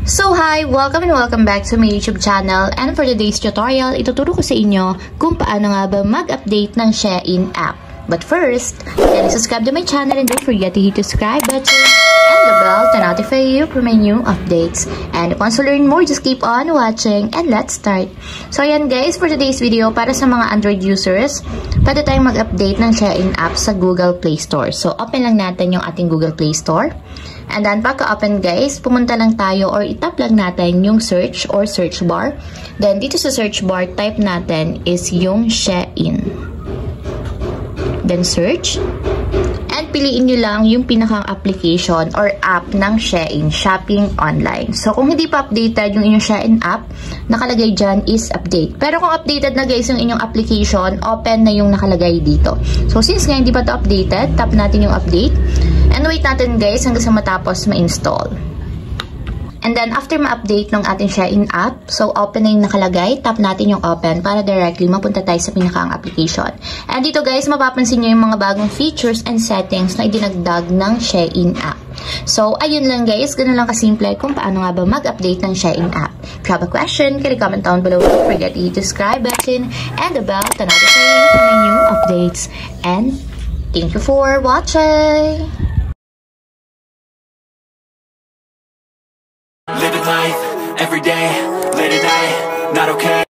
So hi! Welcome and welcome back to my YouTube channel, and for today's tutorial, ituturo ko sa inyo kung paano nga ba mag-update ng Shein app. But first, kindly subscribe to my channel and don't forget to hit the subscribe button and the bell to notify you for my new updates. And if you want to learn more, just keep on watching and let's start. So ayan guys, for today's video, para sa mga Android users, pwede tayong mag-update ng Shein app sa Google Play Store. So open lang natin yung ating Google Play Store. And then pagka-open guys, pumunta lang tayo or itap lang natin yung search or search bar. Then dito sa search bar, type natin is yung Shein. Then search. And piliin nyo lang yung pinakang application or app ng Shein, shopping online. So kung hindi pa updated yung inyong Shein app, nakalagay dyan is update. Pero kung updated na guys yung inyong application, open na yung nakalagay dito. So since nga hindi pa to updated, tap natin yung update. And wait natin guys hanggang sa matapos ma-install. And then after ma-update ng ating Shein app, so open na yung nakalagay, tap natin yung open para directly mapunta tayo sa pinakaang application. And dito guys, mapapansin nyo yung mga bagong features and settings na idinagdag ng Shein app. So ayun lang guys, ganun lang kasimple kung paano nga ba mag-update ng Shein app. If you have a question, can you comment down below. Don't forget to hit the subscribe button and the bell to notify you for my new updates. And thank you for watching! Living life, every day, late at night, not okay.